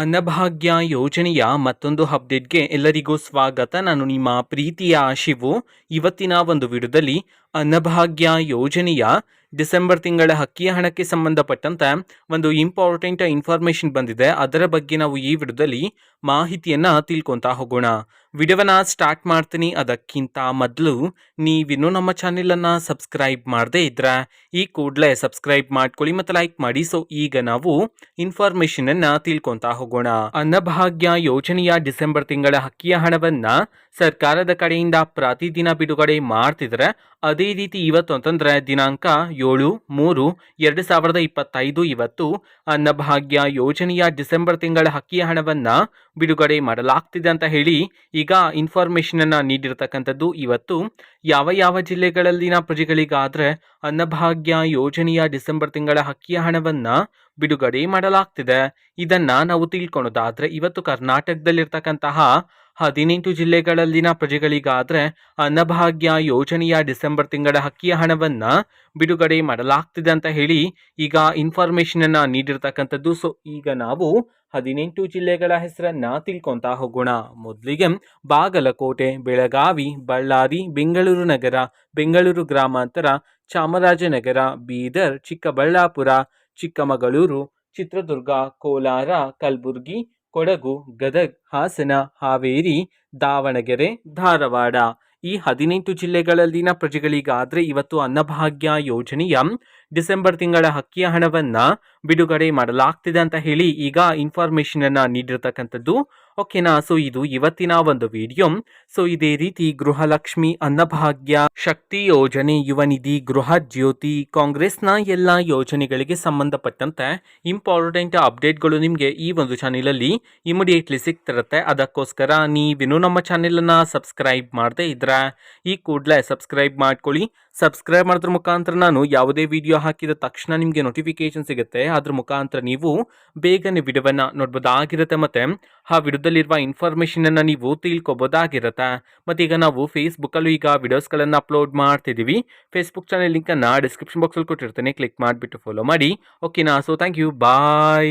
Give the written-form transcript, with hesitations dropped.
ಅನ್ನಭಾಗ್ಯ ಯೋಜನೆಯ ಮತ್ತೊಂದು ಅಪ್ಡೇಟ್ಗೆ ಎಲ್ಲರಿಗೂ ಸ್ವಾಗತ. ನಾನು ನಿಮ್ಮ ಪ್ರೀತಿಯ ಶಿವು. ಇವತ್ತಿನ ಒಂದು ವಿಡಿಯೋದಲ್ಲಿ ಅನ್ನಭಾಗ್ಯ ಯೋಜನೆಯ ಡಿಸೆಂಬರ್ ತಿಂಗಳ ಅಕ್ಕಿಯ ಹಣಕ್ಕೆ ಸಂಬಂಧಪಟ್ಟಂತೆ ಒಂದು ಇಂಪಾರ್ಟೆಂಟ್ ಇನ್ಫಾರ್ಮೇಶನ್ ಬಂದಿದೆ. ಅದರ ಬಗ್ಗೆ ನಾವು ಈ ವಿಡಿಯೋದಲ್ಲಿ ಮಾಹಿತಿಯನ್ನು ತಿಳ್ಕೊತಾ ಹೋಗೋಣ. ವಿಡಿಯೋವನ್ನ ಸ್ಟಾರ್ಟ್ ಮಾಡ್ತೀನಿ. ಅದಕ್ಕಿಂತ ಮೊದಲು ನೀವಿನ್ನೂ ನಮ್ಮ ಚಾನೆಲನ್ನು ಸಬ್ಸ್ಕ್ರೈಬ್ ಮಾಡದೇ ಇದ್ರೆ ಈ ಕೂಡಲೇ ಸಬ್ಸ್ಕ್ರೈಬ್ ಮಾಡ್ಕೊಳ್ಳಿ ಮತ್ತು ಲೈಕ್ ಮಾಡಿ. ಸೊ ಈಗ ನಾವು ಇನ್ಫಾರ್ಮೇಶನ್ ಅನ್ನ ತಿಳ್ಕೊತಾ ಹೋಗೋಣ. ಅನ್ನಭಾಗ್ಯ ಯೋಜನೆಯ ಡಿಸೆಂಬರ್ ತಿಂಗಳ ಅಕ್ಕಿಯ ಹಣವನ್ನ ಸರ್ಕಾರದ ಕಡೆಯಿಂದ ಪ್ರತಿದಿನ ಬಿಡುಗಡೆ ಮಾಡ್ತಿದ್ರೆ, ಅದೇ ರೀತಿ ಇವತ್ತು ಅಂತಂದ್ರೆ ದಿನಾಂಕ 7/3/2025 ಇವತ್ತು ಅನ್ನಭಾಗ್ಯ ಯೋಜನೆಯ ಡಿಸೆಂಬರ್ ತಿಂಗಳ ಅಕ್ಕಿಯ ಹಣವನ್ನ ಬಿಡುಗಡೆ ಮಾಡಲಾಗ್ತಿದೆ ಅಂತ ಹೇಳಿ ಈಗ ಇನ್ಫಾರ್ಮೇಶನ್ ಅನ್ನ ನೀಡಿರ್ತಕ್ಕಂಥದ್ದು. ಇವತ್ತು ಯಾವ ಯಾವ ಜಿಲ್ಲೆಗಳಲ್ಲಿನ ಪ್ರಜೆಗಳಿಗಾದ್ರೆ ಅನ್ನಭಾಗ್ಯ ಯೋಜನೆಯ ಡಿಸೆಂಬರ್ ತಿಂಗಳ ಅಕ್ಕಿಯ ಹಣವನ್ನ ಬಿಡುಗಡೆ ಮಾಡಲಾಗ್ತಿದೆ, ಇದನ್ನ ನಾವು ತಿಳ್ಕೊಳೋದಾದ್ರೆ ಇವತ್ತು ಕರ್ನಾಟಕದಲ್ಲಿರ್ತಕ್ಕಂತಹ 18 ಜಿಲ್ಲೆಗಳಲ್ಲಿನ ಪ್ರಜೆಗಳಿಗಾದ್ರೆ ಅನ್ನಭಾಗ್ಯ ಯೋಜನೆಯ ಡಿಸೆಂಬರ್ ತಿಂಗಳ ಅಕ್ಕಿಯ ಹಣವನ್ನ ಬಿಡುಗಡೆ ಮಾಡಲಾಗ್ತಿದೆ ಅಂತ ಹೇಳಿ ಈಗ ಇನ್ಫಾರ್ಮೇಶನ್ ಅನ್ನ ನೀಡಿರ್ತಕ್ಕಂಥದ್ದು. ಸೊ ಈಗ ನಾವು 18 ಜಿಲ್ಲೆಗಳ ಹೆಸರನ್ನ ತಿಳ್ಕೊತಾ ಹೋಗೋಣ. ಮೊದಲಿಗೆ ಬಾಗಲಕೋಟೆ, ಬೆಳಗಾವಿ, ಬಳ್ಳಾರಿ, ಬೆಂಗಳೂರು ನಗರ, ಬೆಂಗಳೂರು ಗ್ರಾಮಾಂತರ, ಚಾಮರಾಜನಗರ, ಬೀದರ್, ಚಿಕ್ಕಬಳ್ಳಾಪುರ, ಚಿಕ್ಕಮಗಳೂರು, ಚಿತ್ರದುರ್ಗ, ಕೋಲಾರ, ಕಲಬುರಗಿ, ಕೊಡಗು, ಗದಗ್, ಹಾಸನ, ಹಾವೇರಿ, ದಾವಣಗೆರೆ, ಧಾರವಾಡ. ಈ 18 ಜಿಲ್ಲೆಗಳಲ್ಲಿನ ಪ್ರಜೆಗಳಿಗಾದ್ರೆ ಇವತ್ತು ಅನ್ನಭಾಗ್ಯ ಯೋಜನೆಯ ಡಿಸೆಂಬರ್ ತಿಂಗಳ ಅಕ್ಕಿಯ ಹಣವನ್ನ ಬಿಡುಗಡೆ ಮಾಡಲಾಗ್ತಿದೆ ಅಂತ ಹೇಳಿ ಈಗ ಇನ್ಫಾರ್ಮೇಶನ್ ಅನ್ನ ನೀಡಿರ್ತಕ್ಕಂಥದ್ದು. ಓಕೆನಾ. ಸೊ ಇದು ಇವತ್ತಿನ ಒಂದು ವಿಡಿಯೋ. ಸೊ ಇದೇ ರೀತಿ ಗೃಹಲಕ್ಷ್ಮಿ, ಅನ್ನಭಾಗ್ಯ, ಶಕ್ತಿ ಯೋಜನೆ, ಯುವ ನಿಧಿ, ಗೃಹ ಜ್ಯೋತಿ, ಕಾಂಗ್ರೆಸ್ನ ಎಲ್ಲ ಯೋಜನೆಗಳಿಗೆ ಸಂಬಂಧಪಟ್ಟಂತೆ ಇಂಪಾರ್ಟೆಂಟ್ ಅಪ್ಡೇಟ್ಗಳು ನಿಮಗೆ ಈ ಒಂದು ಚಾನೆಲಲ್ಲಿ ಇಮಿಡಿಯೇಟ್ಲಿ ಸಿಗ್ತಿರುತ್ತೆ. ಅದಕ್ಕೋಸ್ಕರ ನೀವಿನ್ನೂ ನಮ್ಮ ಚಾನೆಲನ್ನು ಸಬ್ಸ್ಕ್ರೈಬ್ ಮಾಡದೇ ಇದ್ರೆ ಈ ಕೂಡಲೇ ಸಬ್ಸ್ಕ್ರೈಬ್ ಮಾಡ್ಕೊಳ್ಳಿ. ಸಬ್ಸ್ಕ್ರೈಬ್ ಮಾಡೋದ್ರ ಮುಖಾಂತರ ನಾನು ಯಾವುದೇ ವಿಡಿಯೋ ಹಾಕಿದ ತಕ್ಷಣ ನಿಮಗೆ ನೋಟಿಫಿಕೇಶನ್ ಸಿಗುತ್ತೆ. ಅದ್ರ ಮುಖಾಂತರ ನೀವು ಬೇಗನೆ ವಿಡಿಯೋವನ್ನು ನೋಡ್ಬೋದಾಗಿರುತ್ತೆ ಮತ್ತು ಆ ವಿಡಿಯೋದಲ್ಲಿರುವ ಇನ್ಫಾರ್ಮೇಷನ್ ಅನ್ನು ನೀವು ತಿಳ್ಕೊಬೋದಾಗಿರುತ್ತೆ. ಮತ್ತು ಈಗ ನಾವು ಫೇಸ್ಬುಕ್ಕಲ್ಲೂ ಈಗ ವಿಡಿಯೋಸ್ಗಳನ್ನು ಅಪ್ಲೋಡ್ ಮಾಡ್ತಿದ್ದೀವಿ. ಫೇಸ್ಬುಕ್ ಚಾನೆಲ್ ಲಿಂಕನ್ನು ಡಿಸ್ಕ್ರಿಪ್ಷನ್ ಬಾಕ್ಸಲ್ಲಿ ಕೊಟ್ಟಿರ್ತೇನೆ, ಕ್ಲಿಕ್ ಮಾಡಿಬಿಟ್ಟು ಫಾಲೋ ಮಾಡಿ. ಓಕೆನಾ. So thank you, bye.